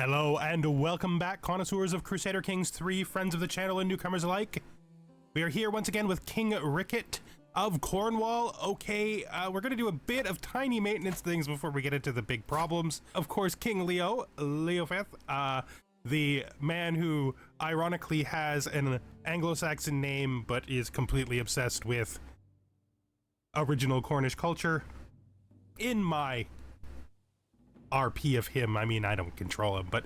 Hello and welcome back, connoisseurs of Crusader Kings 3, friends of the channel and newcomers alike. We are here once again with King Ricat of Cornwall. Okay, we're going to do a bit of tiny maintenance things before we get into the big problems. Of course, King Leo V, the man who ironically has an Anglo-Saxon name but is completely obsessed with original Cornish culture. In my RP of him, I mean, I don't control him, but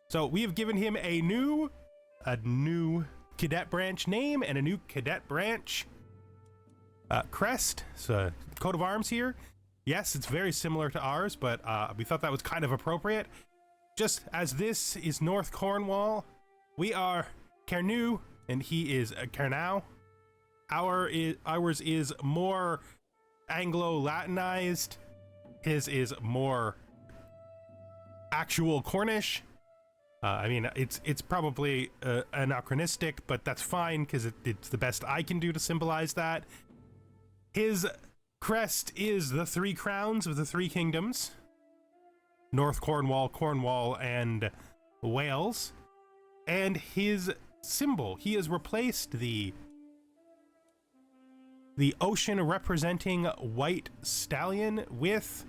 so we have given him a new cadet branch name and a new cadet branch crest. So coat of arms here. Yes, it's very similar to ours, but we thought that was kind of appropriate. Just as this is North Cornwall, we are Cerneu and he is Cerneu. Ours is more Anglo-Latinized. His is more actual Cornish. I mean, it's probably anachronistic, but that's fine because it's the best I can do to symbolize that. His crest is the three crowns of the three kingdoms: North Cornwall, Cornwall, and Wales. And his symbol, he has replaced the ocean representing white stallion with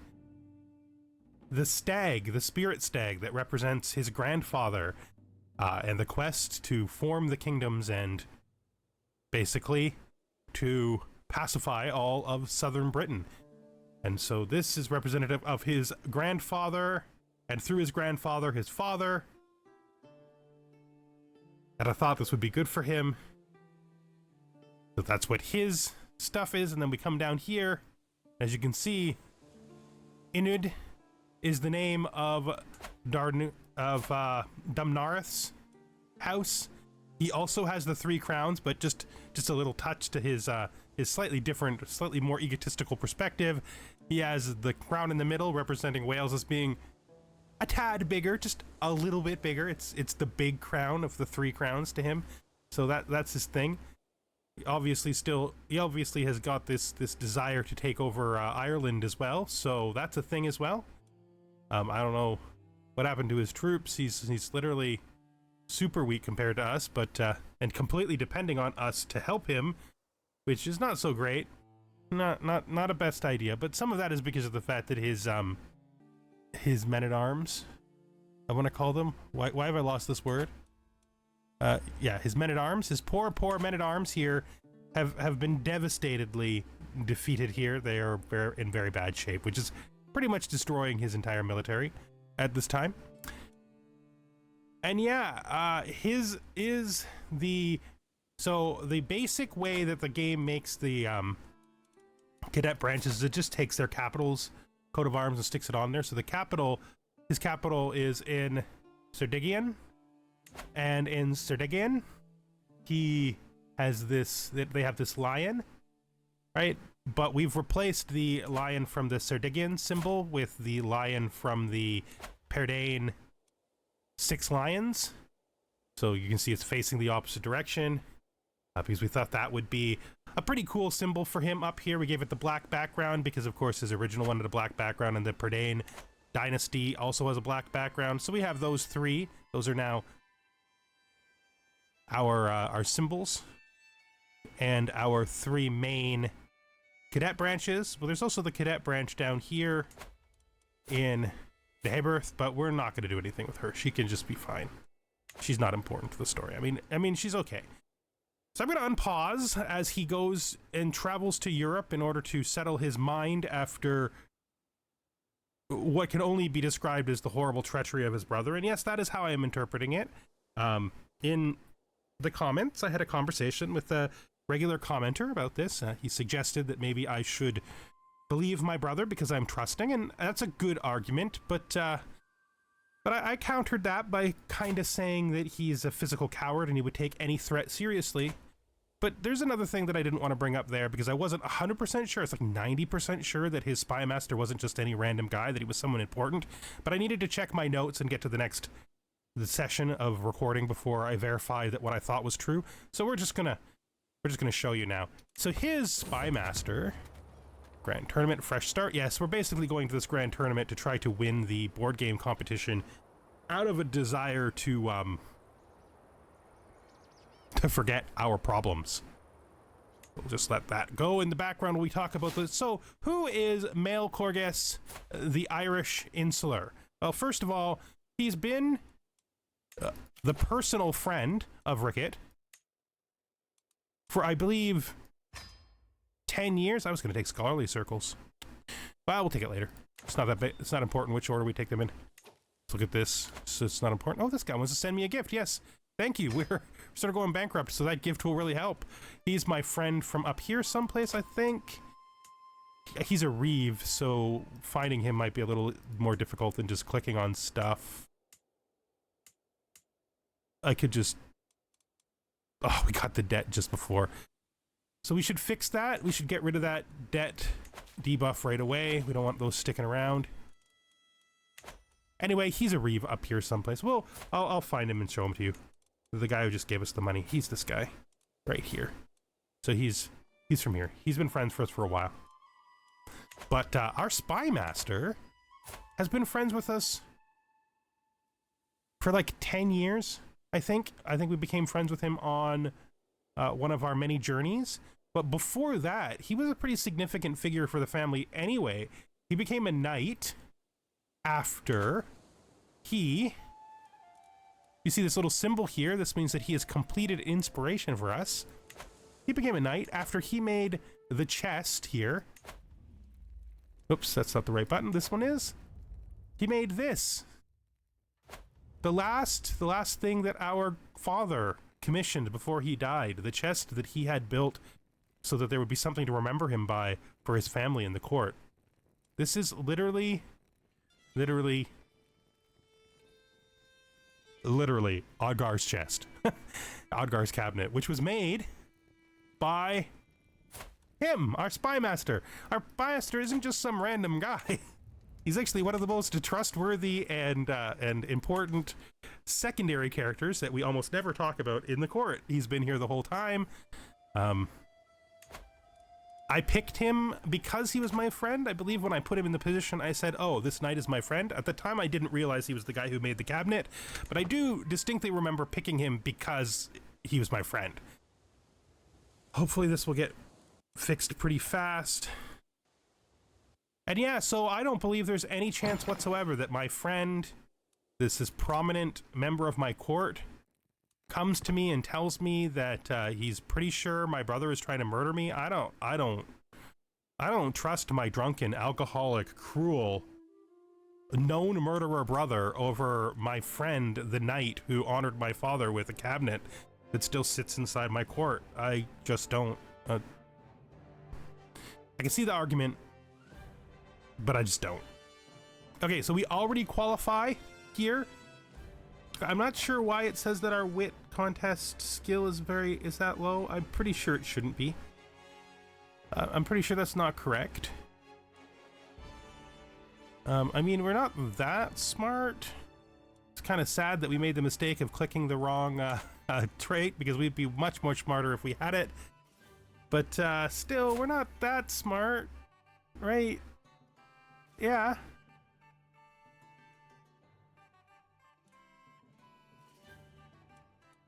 the stag, the spirit stag that represents his grandfather, and the quest to form the kingdoms and basically to pacify all of southern Britain. And so this is representative of his grandfather, and through his grandfather, his father. And I thought this would be good for him. So that's what his stuff is, and then we come down here. As you can see, Inud is the name of Dumnareth's house. He also has the three crowns, but just a little touch to his slightly different, slightly more egotistical perspective. He has the crown in the middle representing Wales as being a tad bigger, just a little bit bigger. It's the big crown of the three crowns to him. So that's his thing. He obviously has got this desire to take over Ireland as well. So that's a thing as well. I don't know what happened to his troops. He's literally super weak compared to us, but and completely depending on us to help him, which is not so great. Not a best idea, but some of that is because of the fact that his men-at-arms, I want to call them. Why have I lost this word? Yeah, his men-at-arms, his poor men-at-arms here have been devastatedly defeated here. They are in very bad shape, which is pretty much destroying his entire military at this time. And yeah, his is the basic way that the game makes the cadet branches is it just takes their capitals, coat of arms, and sticks it on there. So his capital is in Cerdigian, and in Cerdigian he has they have this lion, right? But we've replaced the lion from the Cerdigian symbol with the lion from the Perdane six lions. So you can see it's facing the opposite direction, because we thought that would be a pretty cool symbol for him up here. We gave it the black background because, of course, his original one had a black background, and the Perdane dynasty also has a black background. So we have those three. Those are now our symbols and our three main cadet branches. Well, there's also the cadet branch down here in the Heberth, but we're not going to do anything with her. She can just be fine. She's not important to the story. I mean, she's okay. So I'm going to unpause as he goes and travels to Europe in order to settle his mind after what can only be described as the horrible treachery of his brother. And yes, that is how I am interpreting it. In the comments, I had a conversation with a regular commenter about this. He suggested that maybe I should believe my brother because I'm trusting, and that's a good argument, but I countered that by kind of saying that he's a physical coward and he would take any threat seriously. But there's another thing that I didn't want to bring up there because I wasn't 100% sure. It's like 90% sure that his spy master wasn't just any random guy, that he was someone important. But I needed to check my notes and get to the session of recording before I verify that what I thought was true. So we're just gonna show you now. So his spy master, grand tournament, fresh start. Yes, we're basically going to this grand tournament to try to win the board game competition out of a desire to forget our problems. We'll just let that go in the background when we talk about this. So, who is Mael Corgus, the Irish Insular? Well, first of all, he's been the personal friend of Ricat for, I believe, 10 years. I was going to take scholarly circles. Well, we'll take it later. It's not that big. It's not important which order we take them in. Let's look at this. So it's not important. Oh, this guy wants to send me a gift. Yes. Thank you. We're sort of going bankrupt, so that gift will really help. He's my friend from up here someplace, I think. He's a reeve, so finding him might be a little more difficult than just clicking on stuff. I could just... Oh, we got the debt just before. So we should fix that. We should get rid of that debt debuff right away. We don't want those sticking around. Anyway, he's a reeve up here someplace. Well, I'll find him and show him to you. The guy who just gave us the money. He's this guy. Right here. So he's from here. He's been friends with us for a while. But our spy master has been friends with us for like 10 years, I think. I think we became friends with him on one of our many journeys. But before that, he was a pretty significant figure for the family anyway. He became a knight after he... You see this little symbol here? This means that he has completed inspiration for us. He became a knight after he made the chest here. Oops, that's not the right button. This one is. He made this. The last thing that our father commissioned before he died. The chest that he had built so that there would be something to remember him by for his family in the court. This is literally Odgar's chest. Odgar's cabinet, which was made by him, our spy master. Our spy master isn't just some random guy. He's actually one of the most trustworthy and important secondary characters that we almost never talk about in the court. He's been here the whole time. I picked him because he was my friend. I believe when I put him in the position, I said, oh, this knight is my friend. At the time, I didn't realize he was the guy who made the cabinet, but I do distinctly remember picking him because he was my friend. Hopefully this will get fixed pretty fast. And yeah, so I don't believe there's any chance whatsoever that my friend, this prominent member of my court, comes to me and tells me that he's pretty sure my brother is trying to murder me. I don't trust my drunken, alcoholic, cruel, known murderer brother over my friend, the knight who honored my father with a cabinet that still sits inside my court. I just don't. I can see the argument, but I just don't. Okay, so we already qualify here. I'm not sure why it says that our wit contest skill is that low. I'm pretty sure it shouldn't be. I'm pretty sure that's not correct. I mean, we're not that smart. It's kind of sad that we made the mistake of clicking the wrong trait, because we'd be much more smarter if we had it. But still, we're not that smart, right? Yeah.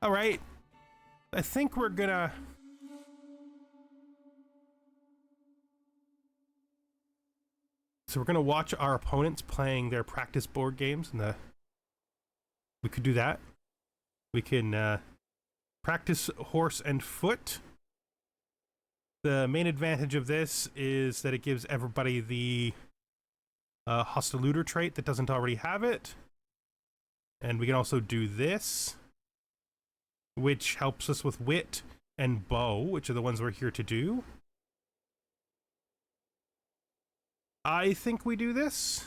All right, I think we're gonna... So we're gonna watch our opponents playing their practice board games, and we could do that. We can practice horse and foot. The main advantage of this is that it gives everybody the hostile looter trait that doesn't already have it. And we can also do this, which helps us with wit and bow, which are the ones we're here to do. I think we do this.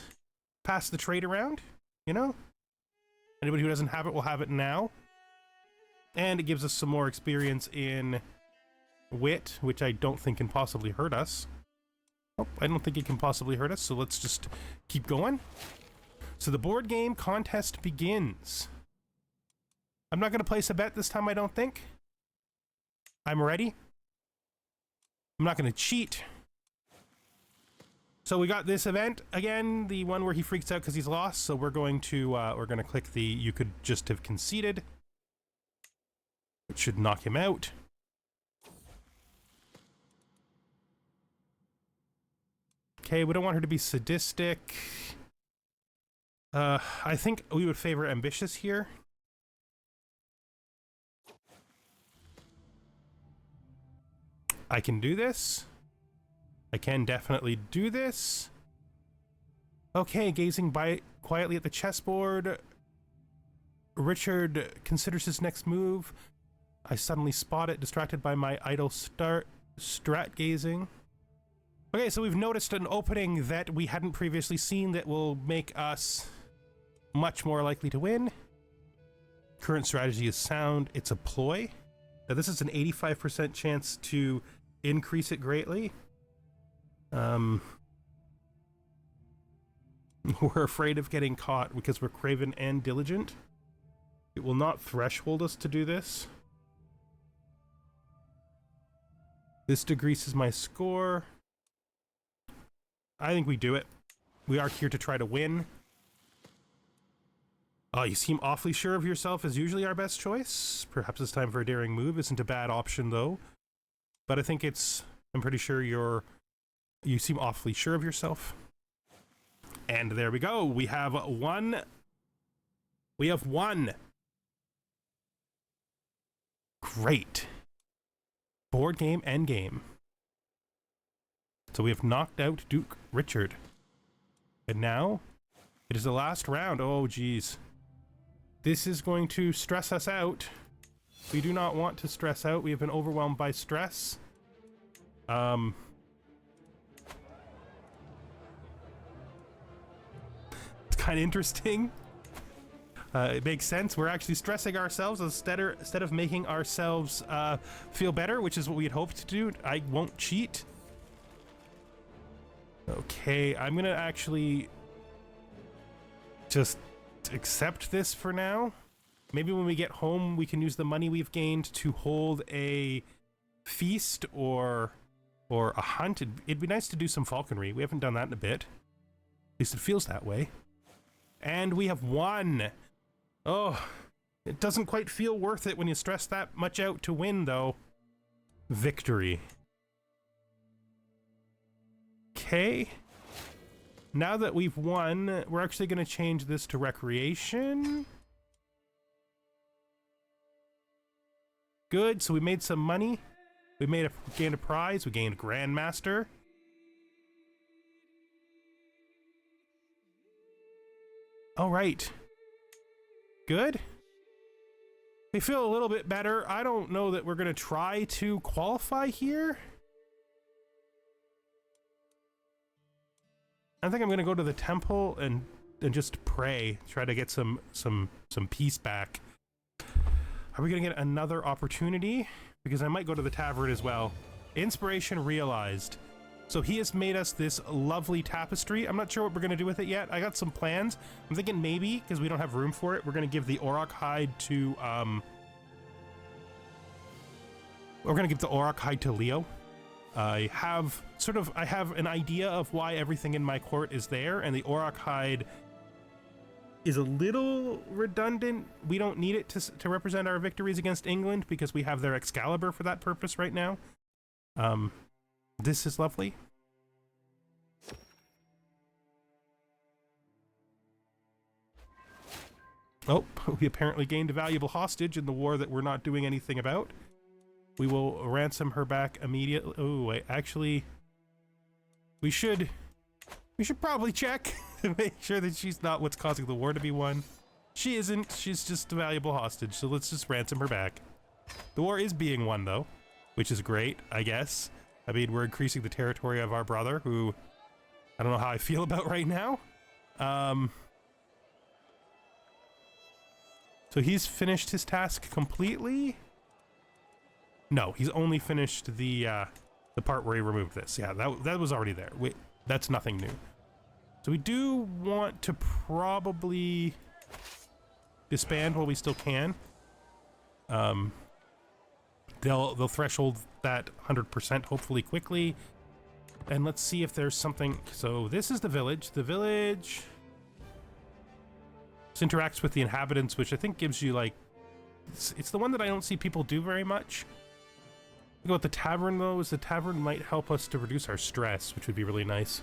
Pass the trait around, you know? Anybody who doesn't have it will have it now. And it gives us some more experience in wit, which I don't think can possibly hurt us. Oh, I don't think it can possibly hurt us, so let's just keep going. So the board game contest begins. I'm not going to place a bet this time, I don't think. I'm ready. I'm not going to cheat. So we got this event again, the one where he freaks out because he's lost. So we're going to click the "you could just have conceded," which should knock him out. Okay, we don't want her to be sadistic. I think we would favor ambitious here. I can do this. I can definitely do this. Okay, gazing quietly at the chessboard. Richard considers his next move. I suddenly spot it, distracted by my idle strat gazing. Okay, so we've noticed an opening that we hadn't previously seen that will make us much more likely to win. Current strategy is sound. It's a ploy. Now this is an 85% chance to increase it greatly. We're afraid of getting caught because we're craven and diligent. It will not threshold us to do this. This decreases my score. I think we do it. We are here to try to win. Oh, you seem awfully sure of yourself is usually our best choice. Perhaps it's time for a daring move. Isn't a bad option though. But I think I'm pretty sure you seem awfully sure of yourself. And there we go. We have one. We have won. Great. Board game, end game. So we have knocked out Duke Richard. And now it is the last round. Oh, geez. This is going to stress us out. We do not want to stress out. We have been overwhelmed by stress. It's kind of interesting. It makes sense. We're actually stressing ourselves instead of making ourselves feel better, which is what we had hoped to do. I won't cheat. Okay, I'm gonna actually just accept this for now. Maybe when we get home, we can use the money we've gained to hold a feast or a hunt. It'd be nice to do some falconry. We haven't done that in a bit. At least it feels that way. And we have won. Oh, it doesn't quite feel worth it when you stress that much out to win, though. Victory. Okay. Now that we've won, we're actually going to change this to recreation. Good, so we made some money. We gained a prize. We gained a Grandmaster. All right. Good. We feel a little bit better. I don't know that we're going to try to qualify here. I think I'm going to go to the temple and just pray, try to get some peace back. Are we going to get another opportunity? Because I might go to the tavern as well. Inspiration realized. So he has made us this lovely tapestry. I'm not sure what we're going to do with it yet. I got some plans. I'm thinking maybe, because we don't have room for it, we're going to give the auroch hide to Leo. I have an idea of why everything in my court is there, and the auroch hide is a little redundant. We don't need it to represent our victories against England because we have their Excalibur for that purpose right now. This is lovely. Oh, we apparently gained a valuable hostage in the war that we're not doing anything about. We will ransom her back immediately. Oh, wait, actually, we should probably check to make sure that she's not what's causing the war to be won. She isn't. She's just a valuable hostage, so let's just ransom her back. The war is being won, though, which is great, I guess. I mean, we're increasing the territory of our brother, who I don't know how I feel about right now. So he's finished his task completely? No, he's only finished the part where he removed this. Yeah, that was already there. That's nothing new. So we do want to probably disband while we still can. They'll threshold that 100% hopefully quickly, And let's see if there's something. So this is the village. The village interacts with the inhabitants, which I think gives you like, it's the one that I don't see people do very much. Think about the tavern though, is the tavern might help us to reduce our stress, which would be really nice.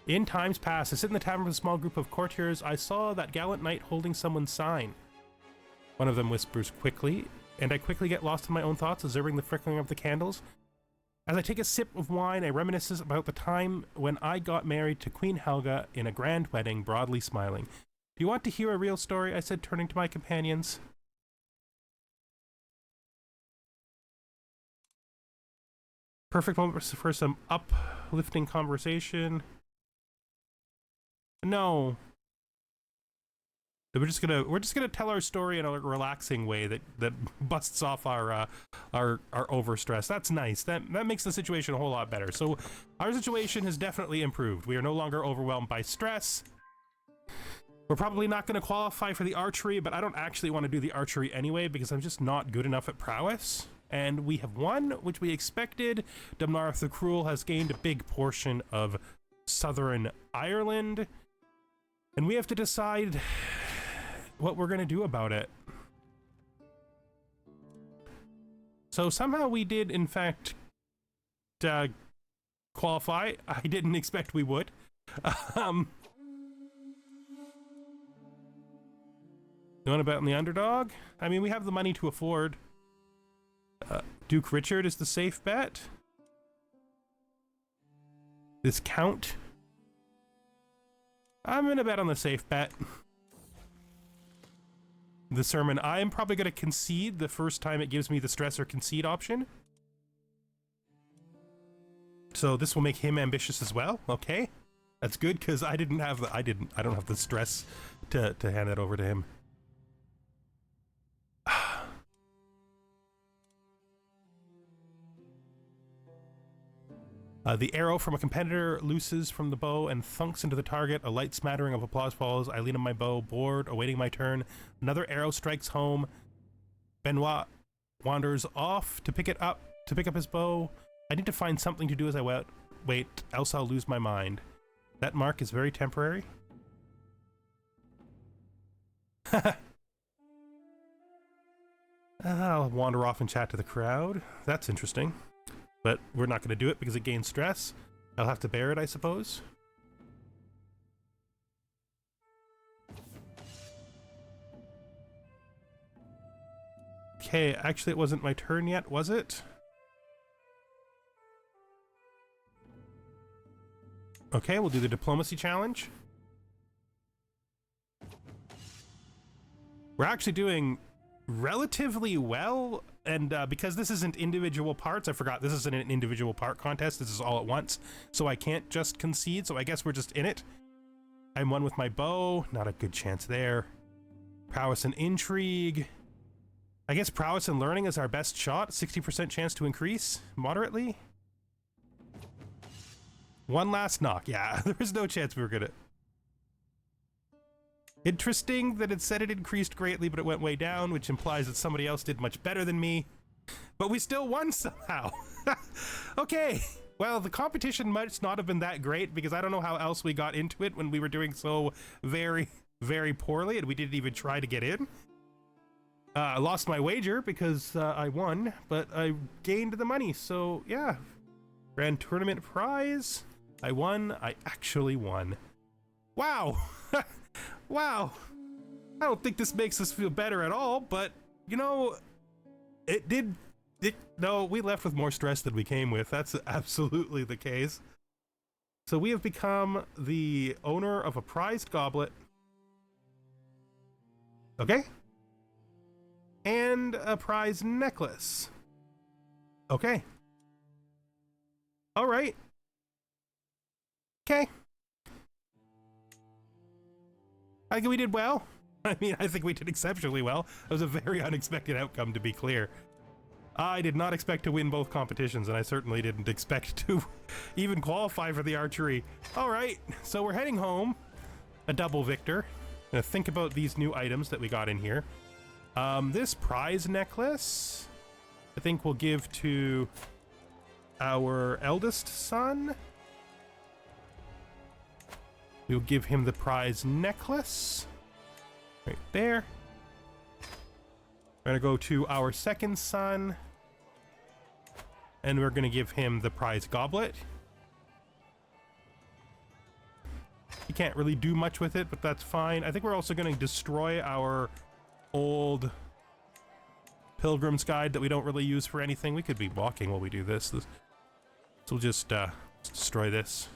In times past, I sit in the tavern with a small group of courtiers. I saw that gallant knight holding someone's sign. One of them whispers quickly, and I quickly get lost in my own thoughts, observing the flickering of the candles. As I take a sip of wine, I reminisce about the time when I got married to Queen Helga in a grand wedding, broadly smiling. Do you want to hear a real story? I said, turning to my companions. Perfect moment for some uplifting conversation. No. We're just gonna tell our story in a relaxing way that busts off our overstress. That's nice. That makes the situation a whole lot better. So our situation has definitely improved. We are no longer overwhelmed by stress. We're probably not going to qualify for the archery, but I don't actually want to do the archery anyway because I'm just not good enough at prowess. And we have won, which we expected. Dumnarth the Cruel has gained a big portion of southern Ireland, and we have to decide what we're going to do about it. So somehow we did, in fact, qualify. I didn't expect we would. You want to bet on the underdog? I mean, we have the money to afford. Duke Richard is the safe bet. This count. I'm gonna bet on the safe bet. The sermon. I am probably gonna concede the first time it gives me the stress or concede option. So this will make him ambitious as well. Okay, that's good because I don't have the stress to hand that over to him. The arrow from a competitor looses from the bow and thunks into the target. A light smattering of applause follows. I lean on my bow, bored, awaiting my turn. Another arrow strikes home. Benoit wanders off to pick up his bow. I need to find something to do as I wait, else I'll lose my mind. That mark is very temporary. I'll wander off and chat to the crowd. That's interesting. But we're not going to do it because it gains stress. I'll have to bear it, I suppose. Okay, actually it wasn't my turn yet, was it? Okay, we'll do the diplomacy challenge. We're actually doing relatively well. And because this isn't individual parts, I forgot this isn't an individual part contest. This is all at once. So I can't just concede. So I guess we're just in it. I'm one with my bow. Not a good chance there. Prowess and intrigue. I guess prowess and learning is our best shot. 60% chance to increase moderately. One last knock. Yeah, there was no chance we were gonna. Interesting that it said it increased greatly, but it went way down, which implies that somebody else did much better than me. But we still won somehow. Okay, well, the competition must not have been that great because I don't know how else we got into it when we were doing so very, very poorly and we didn't even try to get in. I lost my wager because I won, but I gained the money, so yeah. Grand tournament prize. I won. I actually won. Wow. Wow, I don't think this makes us feel better at all, but, you know, no, we left with more stress than we came with. That's absolutely the case. So we have become the owner of a prized goblet. Okay. And a prized necklace. Okay. All right. Okay. I think we did well. I mean, I think we did exceptionally well. It was a very unexpected outcome, to be clear. I did not expect to win both competitions, and I certainly didn't expect to even qualify for the archery. All right, so we're heading home. A double victor. Gonna think about these new items that we got in here. This prize necklace, I think we'll give to our eldest son. We'll give him the prize necklace. Right there. We're gonna go to our second son. And we're gonna give him the prize goblet. You can't really do much with it, but that's fine. I think we're also gonna destroy our old Pilgrim's Guide that we don't really use for anything. We could be walking while we do this. So we'll just destroy this.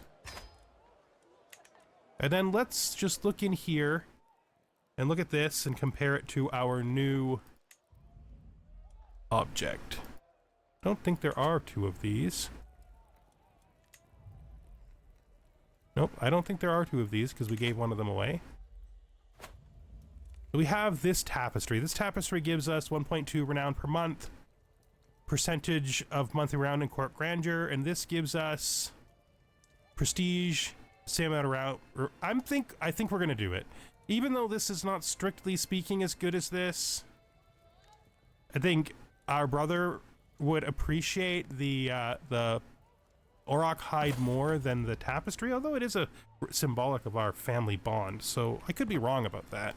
And then let's just look in here and look at this and compare it to our new object. I don't think there are two of these. Nope, I don't think there are two of these because we gave one of them away. We have this tapestry. This tapestry gives us 1.2 renown per month, percentage of monthly renown in court grandeur, and this gives us prestige, same amount of route. I think we're gonna do it. Even though this is not strictly speaking as good as this, I think our brother would appreciate the auroch hide more than the tapestry, although it is a symbolic of our family bond, so I could be wrong about that.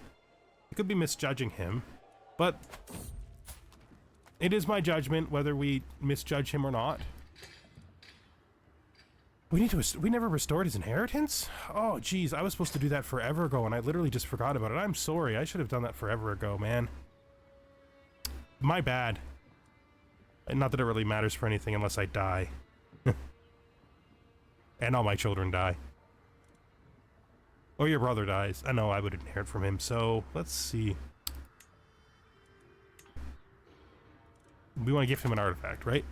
I could be misjudging him, but it is my judgment whether we misjudge him or not. We never restored his inheritance? Oh, geez, I was supposed to do that forever ago, and I literally just forgot about it. I'm sorry, I should have done that forever ago, man. My bad. Not that it really matters for anything unless I die. And all my children die. Or your brother dies. I know I would inherit from him, so let's see. We want to give him an artifact, right?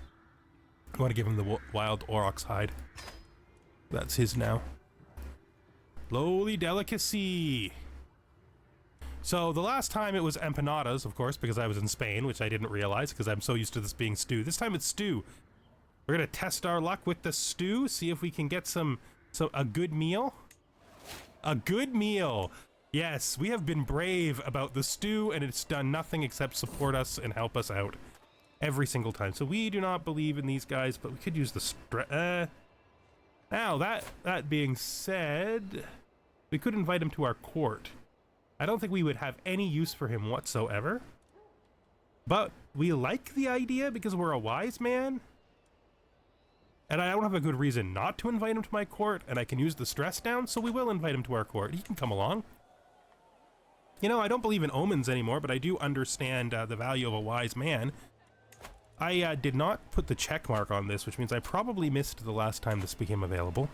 We want to give him the wild auroch's hide. That's his now. Lowly delicacy. So the last time it was empanadas, of course, because I was in Spain, which I didn't realize because I'm so used to this being stew. This time it's stew. We're gonna test our luck with the stew, see if we can get a good meal. A good meal. Yes, we have been brave about the stew, and it's done nothing except support us and help us out every single time. So we do not believe in these guys, but we could use the now that being said, we could invite him to our court. I don't think we would have any use for him whatsoever, but we like the idea because we're a wise man. And I don't have a good reason not to invite him to my court, and I can use the stress down, so we will invite him to our court. He can come along. You know, I don't believe in omens anymore, but I do understand the value of a wise man. I did not put the check mark on this, which means I probably missed the last time this became available.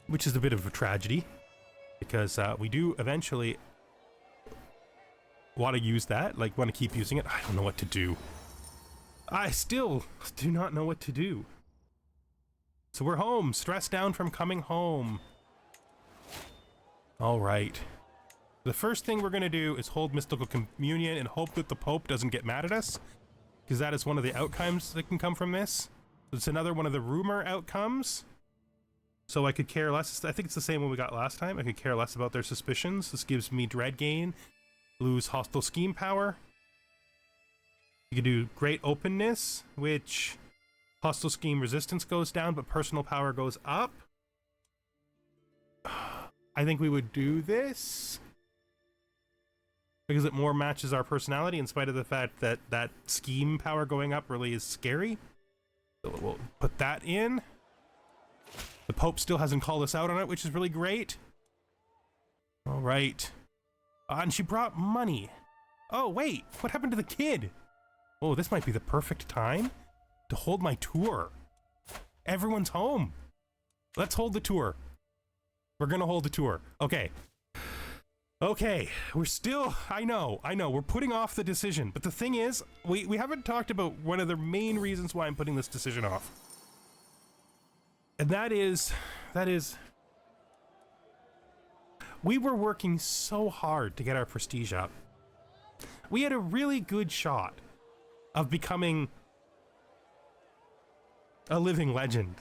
Which is a bit of a tragedy, because we do eventually want to use that, like want to keep using it. I don't know what to do. I still do not know what to do. So we're home, stressed down from coming home. All right. The first thing we're going to do is hold mystical communion and hope that the Pope doesn't get mad at us, because that is one of the outcomes that can come from this. It's another one of the rumor outcomes. So I could care less. I think it's the same one we got last time. I could care less about their suspicions. This gives me dread gain, lose hostile scheme power. You can do great openness, which hostile scheme resistance goes down, but personal power goes up. I think we would do this because it more matches our personality, in spite of the fact that that scheme power going up really is scary. So we'll put that in. The Pope still hasn't called us out on it, which is really great. All right. And she brought money. Oh, wait. What happened to the kid? Oh, this might be the perfect time to hold my tour. Everyone's home. Let's hold the tour. We're gonna hold the tour. Okay. Okay, we're still, I know, we're putting off the decision. But the thing is, we haven't talked about one of the main reasons why I'm putting this decision off. And that is, we were working so hard to get our prestige up. We had a really good shot of becoming a living legend.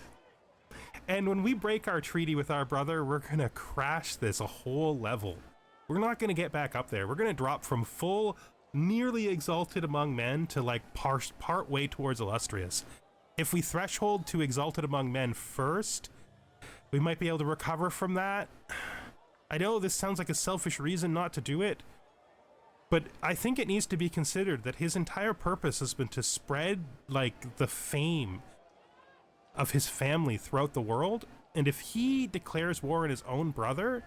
And when we break our treaty with our brother, we're gonna crash this a whole level. We're not gonna get back up there. We're gonna drop from full nearly exalted among men to like part way towards illustrious. If we threshold to exalted among men first, we might be able to recover from that. I know this sounds like a selfish reason not to do it, but I think it needs to be considered that his entire purpose has been to spread like the fame of his family throughout the world. And if he declares war on his own brother,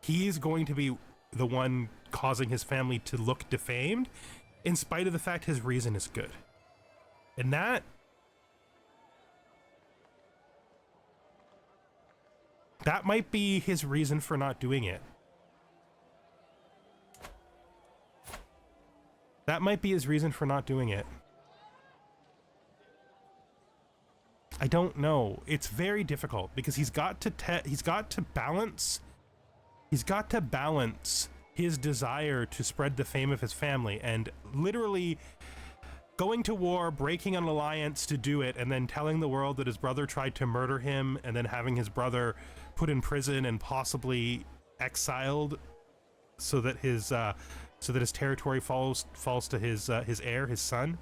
he's going to be the one causing his family to look defamed, in spite of the fact his reason is good. And that might be his reason for not doing it. That might be his reason for not doing it. I don't know. It's very difficult because he's got to balance his desire to spread the fame of his family and literally going to war, breaking an alliance to do it, and then telling the world that his brother tried to murder him, and then having his brother put in prison and possibly exiled so that his territory falls to his heir, his son.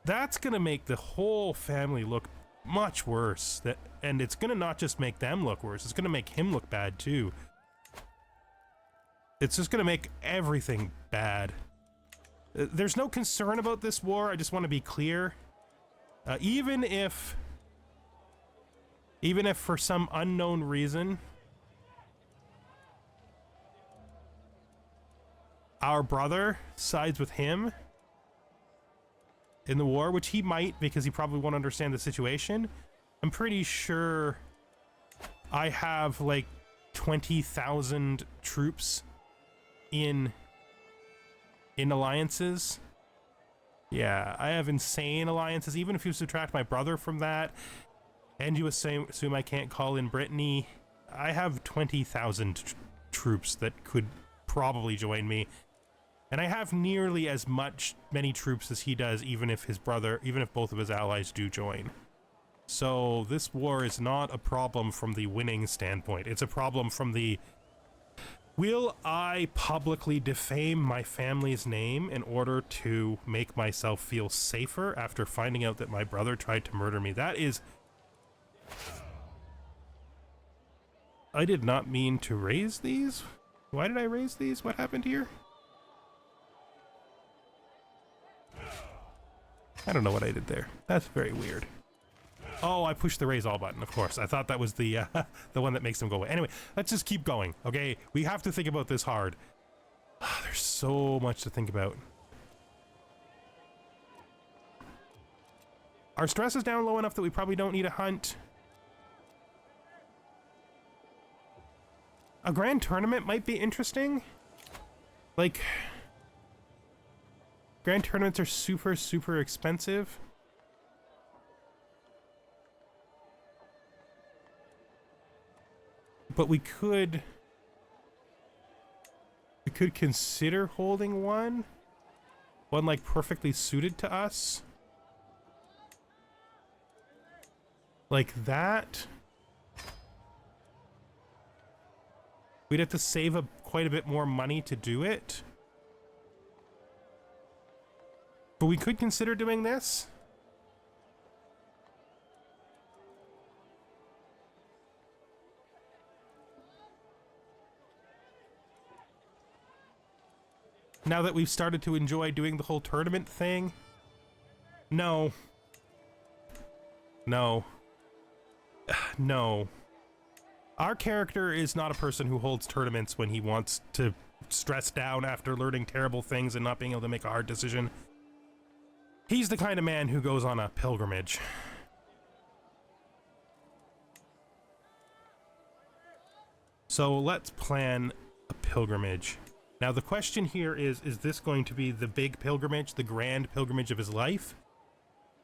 That's gonna make the whole family look much worse. And it's gonna not just make them look worse, it's gonna make him look bad too. It's just gonna make everything bad. There's no concern about this war, I just want to be clear. Even if for some unknown reason our brother sides with him in the war, which he might because he probably won't understand the situation, I'm pretty sure I have like 20,000 troops in alliances. Yeah, I have insane alliances. Even if you subtract my brother from that, and you assume I can't call in Brittany, I have 20,000 troops that could probably join me. And I have nearly as many troops as he does, even if both of his allies do join. So this war is not a problem from the winning standpoint. It's a problem from the, will I publicly defame my family's name in order to make myself feel safer after finding out that my brother tried to murder me? That is... I did not mean to raise these. Why did I raise these? What happened here? I don't know what I did there. That's very weird. Oh, I pushed the raise all button, of course. I thought that was the one that makes them go away. Anyway, let's just keep going, okay? We have to think about this hard. There's so much to think about. Our stress is down low enough that we probably don't need a hunt. A grand tournament might be interesting. Like... grand tournaments are super, super expensive. But we could consider holding one like perfectly suited to us. Like that. We'd have to save quite a bit more money to do it. But we could consider doing this. Now that we've started to enjoy doing the whole tournament thing. No. No. No. Our character is not a person who holds tournaments when he wants to stress down after learning terrible things and not being able to make a hard decision. He's the kind of man who goes on a pilgrimage. So let's plan a pilgrimage. Now the question here is this going to be the big pilgrimage, the grand pilgrimage of his life?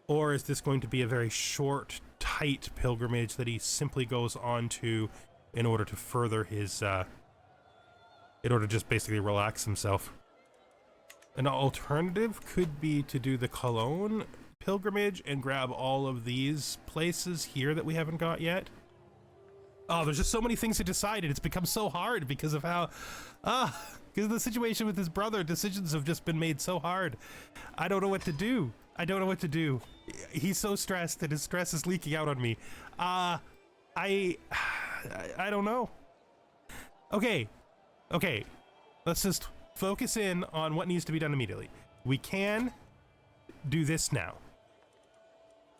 Or is this going to be a very short, tight pilgrimage that he simply goes on to in order to further his, in order to just basically relax himself? An alternative could be to do the Cologne pilgrimage and grab all of these places here that we haven't got yet. Oh, there's just so many things to decide, and it's become so hard because of how... Because of the situation with his brother, decisions have just been made so hard. I don't know what to do. I don't know what to do. He's so stressed and his stress is leaking out on me. I don't know. Okay. Let's just focus in on what needs to be done immediately. We can do this now.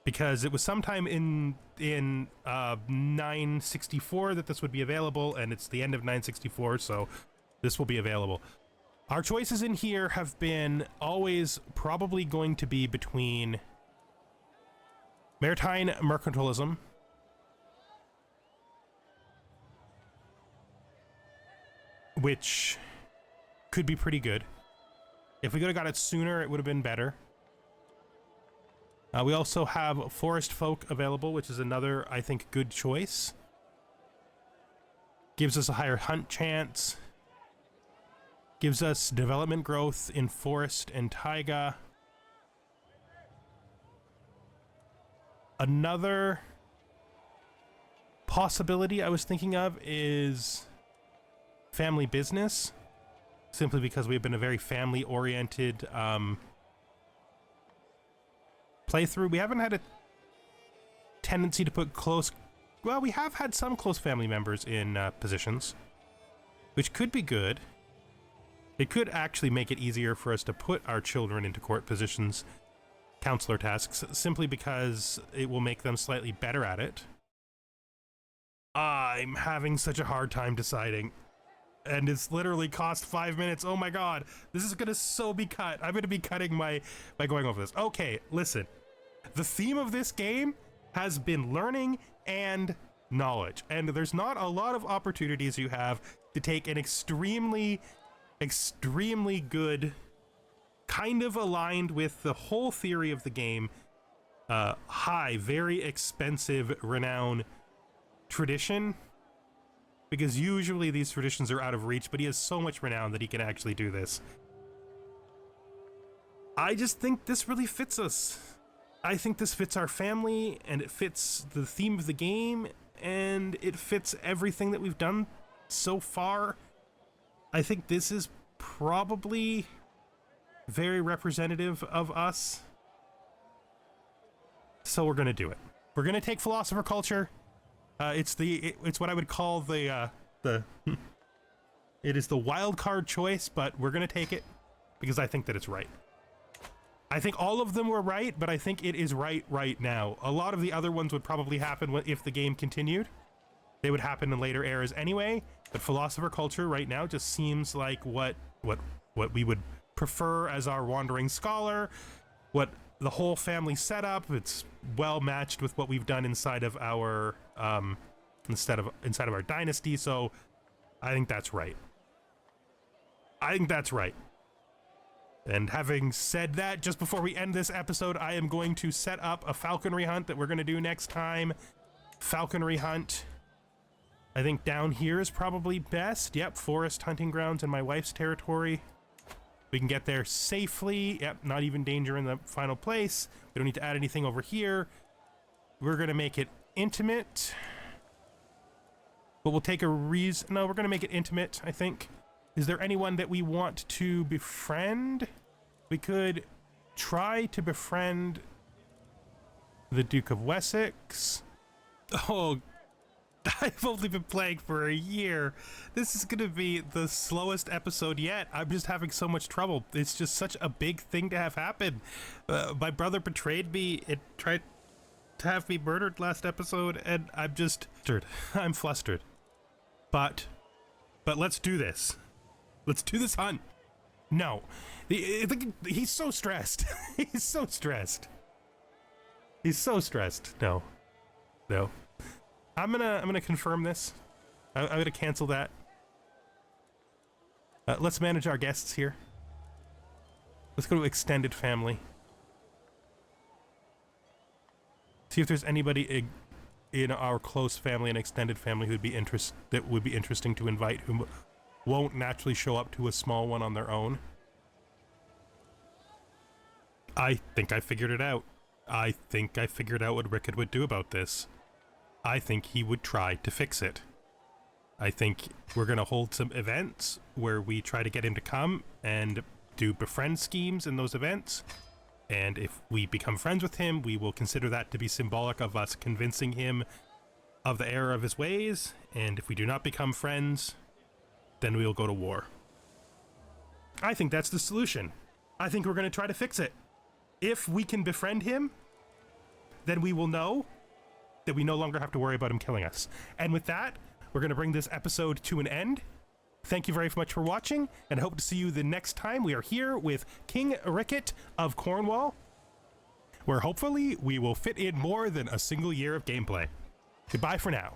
Because it was sometime in 964 that this would be available, and it's the end of 964, so this will be available. Our choices in here have been always probably going to be between maritime mercantilism, which could be pretty good. If we could have got it sooner, it would have been better. We also have forest folk available, which is another, I think, good choice. Gives us a higher hunt chance. Gives us development growth in forest and taiga. Another possibility I was thinking of is family business, simply because we've been a very family-oriented playthrough. We haven't had a tendency to put close... Well, we have had some close family members in positions, which could be good. It could actually make it easier for us to put our children into court positions, counselor tasks, simply because it will make them slightly better at it. I'm having such a hard time deciding. And it's literally cost 5 minutes. Oh my god. This is gonna so be cut. I'm gonna be cutting by going over this. Okay, listen. The theme of this game has been learning and knowledge. And there's not a lot of opportunities you have to take an extremely good, kind of aligned with the whole theory of the game, high, very expensive, renowned tradition. Because usually these traditions are out of reach, but he has so much renown that he can actually do this. I just think this really fits us. I think this fits our family, and it fits the theme of the game, and it fits everything that we've done so far. I think this is probably very representative of us. So we're gonna do it. We're gonna take philosopher culture. It's what I would call the it is the wild card choice, but we're gonna take it because I think that it's right. I think all of them were right, but I think it is right now. A lot of the other ones would probably happen if the game continued. They would happen in later eras anyway, but philosopher culture right now just seems like what we would prefer as our wandering scholar, what the whole family setup. It's well matched with what we've done inside of our inside of our dynasty, so I think that's right. And having said that, just before we end this episode, I am going to set up a falconry hunt that we're going to do next time. Falconry hunt. I think down here is probably best. Yep, forest hunting grounds in my wife's territory. We can get there safely. Yep, not even danger in the final place. We don't need to add anything over here. We're going to make it intimate. But we'll take a reason. No, we're going to make it intimate, I think. Is there anyone that we want to befriend? We could try to befriend the Duke of Wessex. Oh, I've only been playing for a year. This is going to be the slowest episode yet. I'm just having so much trouble. It's just such a big thing to have happen. My brother betrayed me. It tried to have me murdered last episode, and I'm flustered. But let's do this. Let's do this hunt. No. He's so stressed. He's so stressed. No. I'm gonna confirm this. I'm gonna cancel that. Let's manage our guests here. Let's go to extended family. See if there's anybody in our close family and extended family that would be interesting to invite, who won't naturally show up to a small one on their own. I think I figured it out. I think I figured out what Ricat would do about this. I think he would try to fix it. I think we're going to hold some events where we try to get him to come and do befriend schemes in those events. And if we become friends with him, we will consider that to be symbolic of us convincing him of the error of his ways. And if we do not become friends, then we will go to war. I think that's the solution. I think we're going to try to fix it. If we can befriend him, then we will know that we no longer have to worry about him killing us. And with that, we're going to bring this episode to an end. Thank you very much for watching, and I hope to see you the next time we are here with King Ricat of Cornwall, where hopefully we will fit in more than a single year of gameplay. Goodbye for now.